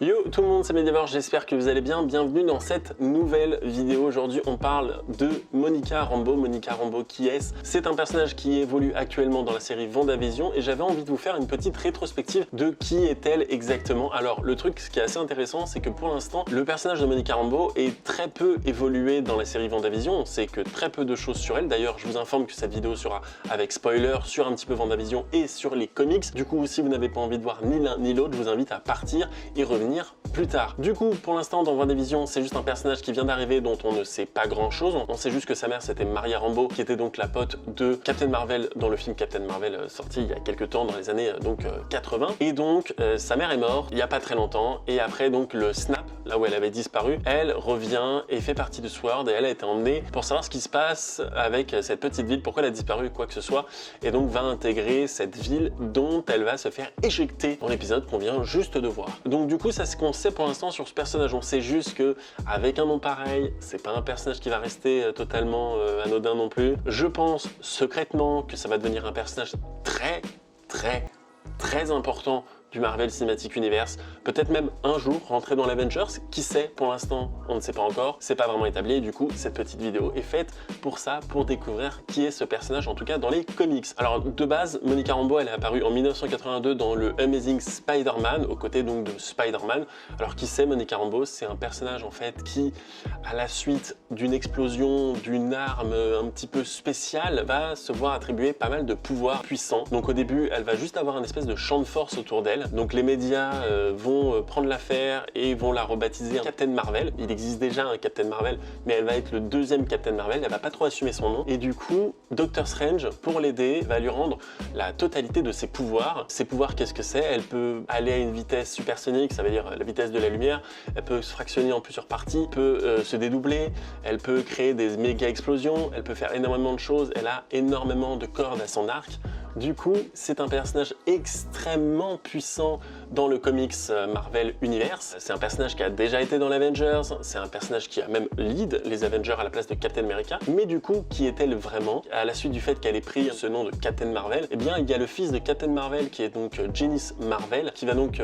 Yo tout le monde, c'est Medivore, j'espère que vous allez bien. Bienvenue dans cette nouvelle vidéo. Aujourd'hui, on parle de Monica Rambeau. Monica Rambeau, qui est-ce? C'est un personnage qui évolue actuellement dans la série WandaVision et j'avais envie de vous faire une petite rétrospective de qui est-elle exactement. Alors, le truc, ce qui est assez intéressant, c'est que pour l'instant, le personnage de Monica Rambeau est très peu évolué dans la série WandaVision. On sait que très peu de choses sur elle. D'ailleurs, je vous informe que cette vidéo sera avec spoiler sur un petit peu WandaVision et sur les comics. Du coup, si vous n'avez pas envie de voir ni l'un ni l'autre, je vous invite à partir et revenir plus tard. Du coup, pour l'instant, dans WandaVision, c'est juste un personnage qui vient d'arriver dont on ne sait pas grand chose. On sait juste que sa mère, c'était Maria Rambeau, qui était donc la pote de Captain Marvel dans le film Captain Marvel sorti il y a quelques temps, dans les années 80. Et donc, sa mère est morte il n'y a pas très longtemps. Et après, donc, le snap, là où elle avait disparu, elle revient et fait partie de SWORD. Et elle a été emmenée pour savoir ce qui se passe avec cette petite ville, pourquoi elle a disparu, quoi que ce soit. Et donc, va intégrer cette ville dont elle va se faire éjecter dans l'épisode qu'on vient juste de voir. Donc, du coup, ça, c'est ce qu'on sait pour l'instant sur ce personnage. On sait juste que avec un nom pareil, c'est pas un personnage qui va rester totalement anodin non plus. Je pense secrètement que ça va devenir un personnage très important du Marvel Cinematic Universe, peut-être même un jour rentrer dans l'Avengers, qui sait, pour l'instant on ne sait pas encore, c'est pas vraiment établi et du coup cette petite vidéo est faite pour ça, pour découvrir qui est ce personnage, en tout cas dans les comics. Alors de base, Monica Rambeau, elle est apparue en 1982 dans le Amazing Spider-Man, aux côtés donc de Spider-Man. Alors qui c'est Monica Rambeau? C'est un personnage en fait qui, à la suite d'une explosion d'une arme un petit peu spéciale, va se voir attribuer pas mal de pouvoirs puissants. Donc au début, elle va juste avoir un espèce de champ de force autour d'elle. Donc les médias vont prendre l'affaire et vont la rebaptiser Captain Marvel. Il existe déjà un Captain Marvel, mais elle va être le deuxième Captain Marvel. Elle va pas trop assumer son nom. Et du coup, Doctor Strange, pour l'aider, va lui rendre la totalité de ses pouvoirs. Ses pouvoirs, qu'est-ce que c'est? Elle peut aller à une vitesse supersonique, ça veut dire la vitesse de la lumière. Elle peut se fractionner en plusieurs parties, peut se dédoubler, elle peut créer des méga explosions, elle peut faire énormément de choses. Elle a énormément de cordes à son arc. Du coup, c'est un personnage extrêmement puissant dans le comics Marvel Universe. C'est un personnage qui a déjà été dans l'Avengers, c'est un personnage qui a même lead les Avengers à la place de Captain America. Mais du coup, qui est-elle vraiment? À la suite du fait qu'elle ait pris ce nom de Captain Marvel, eh bien, il y a le fils de Captain Marvel qui est donc Janice Marvel, qui va donc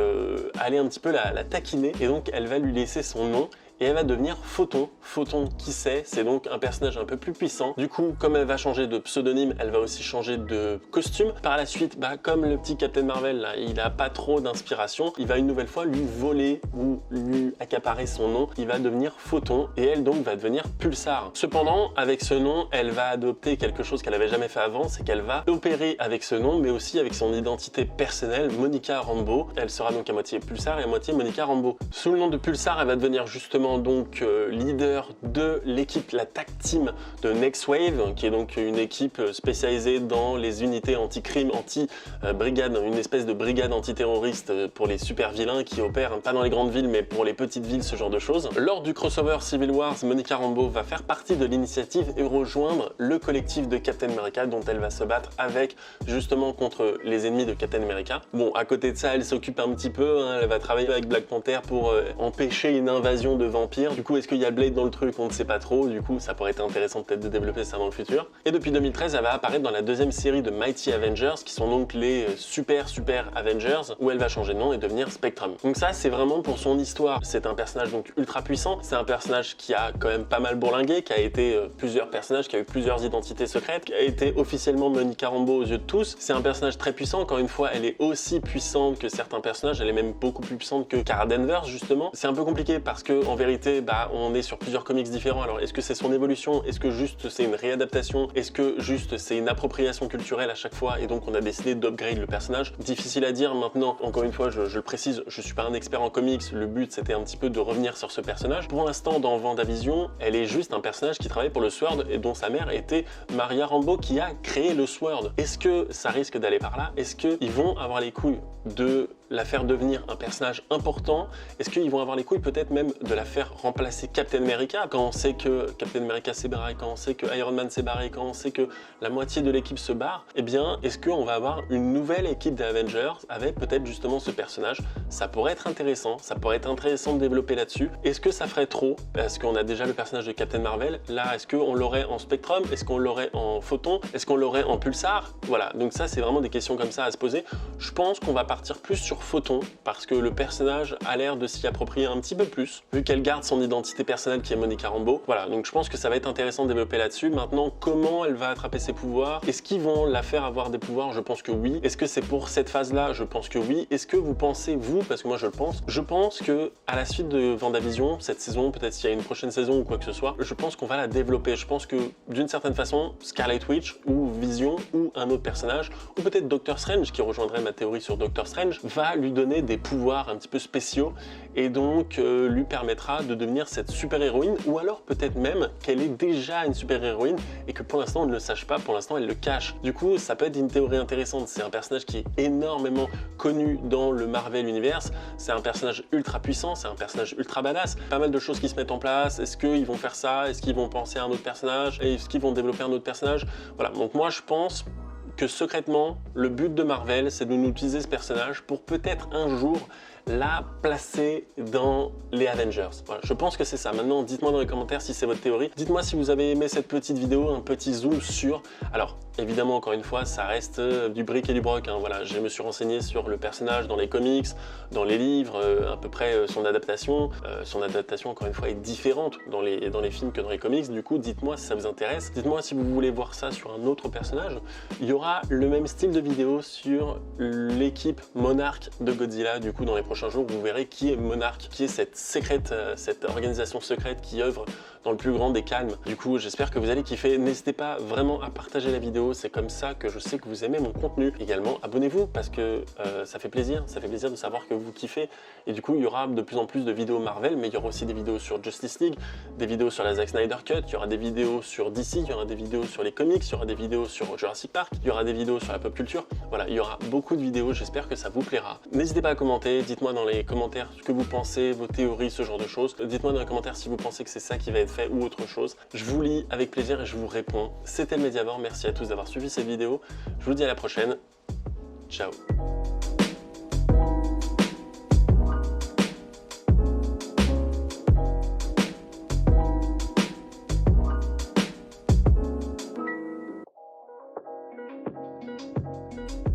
aller un petit peu la taquiner, et donc elle va lui laisser son nom. Et elle va devenir Photon. Photon, qui c'est? C'est donc un personnage un peu plus puissant. Du coup, comme elle va changer de pseudonyme, elle va aussi changer de costume. Par la suite, comme le petit Captain Marvel, là, il n'a pas trop d'inspiration, il va une nouvelle fois lui voler ou lui accaparer son nom. Il va devenir Photon et elle donc va devenir Pulsar. Cependant, avec ce nom, elle va adopter quelque chose qu'elle n'avait jamais fait avant, c'est qu'elle va opérer avec ce nom, mais aussi avec son identité personnelle, Monica Rambeau. Elle sera donc à moitié Pulsar et à moitié Monica Rambeau. Sous le nom de Pulsar, elle va devenir justement donc leader de l'équipe, la tag team de Next Wave, qui est donc une équipe spécialisée dans les unités anti-crime, anti-brigade, une espèce de brigade antiterroriste pour les super vilains qui opèrent, pas dans les grandes villes mais pour les petites villes, ce genre de choses. Lors du crossover Civil Wars, Monica Rambeau va faire partie de l'initiative et rejoindre le collectif de Captain America, dont elle va se battre avec justement contre les ennemis de Captain America. Bon, à côté de ça, elle s'occupe un petit peu, elle va travailler avec Black Panther pour empêcher une invasion de vampires. Du coup, est-ce qu'il y a Blade dans le truc? On ne sait pas trop. Du coup, ça pourrait être intéressant peut-être de développer ça dans le futur. Et depuis 2013, elle va apparaître dans la deuxième série de Mighty Avengers, qui sont donc les super Avengers, où elle va changer de nom et devenir Spectrum. Donc ça, c'est vraiment pour son histoire. C'est un personnage donc ultra puissant. C'est un personnage qui a quand même pas mal bourlingué, qui a été plusieurs personnages, qui a eu plusieurs identités secrètes, qui a été officiellement Monica Rambeau aux yeux de tous. C'est un personnage très puissant. Encore une fois, elle est aussi puissante que certains personnages. Elle est même beaucoup plus puissante que Cara Danvers, justement. C'est un peu compliqué parce que en vérité, on est sur plusieurs comics différents. Alors, est-ce que c'est son évolution? Est-ce que juste c'est une réadaptation? Est-ce que juste c'est une appropriation culturelle à chaque fois et donc on a décidé d'upgrade le personnage? Difficile à dire maintenant. Encore une fois, je le précise, je suis pas un expert en comics. Le but, c'était un petit peu de revenir sur ce personnage. Pour l'instant, dans WandaVision, elle est juste un personnage qui travaille pour le SWORD et dont sa mère était Maria Rambeau, qui a créé le SWORD. Est-ce que ça risque d'aller par là? Est-ce qu'ils vont avoir les couilles de la faire devenir un personnage important? Est-ce qu'ils vont avoir les couilles peut-être même de la faire remplacer Captain America, quand on sait que Captain America s'est barré, quand on sait que Iron Man s'est barré, quand on sait que la moitié de l'équipe se barre? Eh bien, est-ce qu'on va avoir une nouvelle équipe d'Avengers avec peut-être justement ce personnage? Ça pourrait être intéressant, de développer là-dessus. Est-ce que ça ferait trop? Parce qu'on a déjà le personnage de Captain Marvel. Là, est-ce qu'on l'aurait en Spectrum? Est-ce qu'on l'aurait en Photon? Est-ce qu'on l'aurait en Pulsar? Voilà, donc ça, c'est vraiment des questions comme ça à se poser. Je pense qu'on va partir plus sur sur Photon, parce que le personnage a l'air de s'y approprier un petit peu plus, vu qu'elle garde son identité personnelle qui est Monica Rambeau. Voilà, donc je pense que ça va être intéressant de développer là-dessus. Maintenant, comment elle va attraper ses pouvoirs? Est-ce qu'ils vont la faire avoir des pouvoirs? Je pense que oui. Est-ce que c'est pour cette phase-là? Je pense que oui. Est-ce que vous pensez, vous, parce que moi je le pense, je pense que à la suite de WandaVision, cette saison, peut-être s'il y a une prochaine saison ou quoi que ce soit, je pense qu'on va la développer. Je pense que d'une certaine façon, Scarlet Witch ou Vision ou un autre personnage, ou peut-être Doctor Strange, qui rejoindrait ma théorie sur Doctor Strange, va lui donner des pouvoirs un petit peu spéciaux et donc lui permettra de devenir cette super-héroïne, ou alors peut-être même qu'elle est déjà une super-héroïne et que pour l'instant on ne le sache pas, pour l'instant elle le cache. Du coup, ça peut être une théorie intéressante. C'est un personnage qui est énormément connu dans le Marvel Universe, c'est un personnage ultra puissant, c'est un personnage ultra badass, pas mal de choses qui se mettent en place. Est-ce qu'ils vont faire ça? Est-ce qu'ils vont penser à un autre personnage? Est-ce qu'ils vont développer un autre personnage? Voilà, donc moi je pense que secrètement, le but de Marvel, c'est de nous utiliser ce personnage pour peut-être un jour la placer dans les Avengers. Voilà, je pense que c'est ça. Maintenant, dites-moi dans les commentaires si c'est votre théorie. Dites-moi si vous avez aimé cette petite vidéo, un petit zoom sur... Alors, évidemment, encore une fois, ça reste du bric et du broc. Hein. Voilà, je me suis renseigné sur le personnage dans les comics, dans les livres, à peu près son adaptation. Son adaptation, encore une fois, est différente dans les films que dans les comics. Du coup, dites-moi si ça vous intéresse. Dites-moi si vous voulez voir ça sur un autre personnage. Il y aura le même style de vidéo sur l'équipe Monarch de Godzilla. Du coup, dans les prochains jours, vous verrez qui est Monarch, qui est cette organisation secrète qui œuvre dans le plus grand des calmes. Du coup, j'espère que vous allez kiffer. N'hésitez pas vraiment à partager la vidéo, c'est comme ça que je sais que vous aimez mon contenu. Également, abonnez-vous parce que ça fait plaisir de savoir que vous kiffez. Et du coup, il y aura de plus en plus de vidéos Marvel, mais il y aura aussi des vidéos sur Justice League, des vidéos sur la Zack Snyder Cut, il y aura des vidéos sur DC, il y aura des vidéos sur les comics, il y aura des vidéos sur Jurassic Park, il y aura des vidéos sur la pop culture. Voilà, il y aura beaucoup de vidéos, j'espère que ça vous plaira. N'hésitez pas à commenter, dites-moi dans les commentaires ce que vous pensez, vos théories, ce genre de choses. Dites-moi dans les commentaires si vous pensez que c'est ça qui va être fait ou autre chose. Je vous lis avec plaisir et je vous réponds. C'était le Mediavore, merci à tous d'avoir suivi cette vidéo. Je vous dis à la prochaine. Ciao.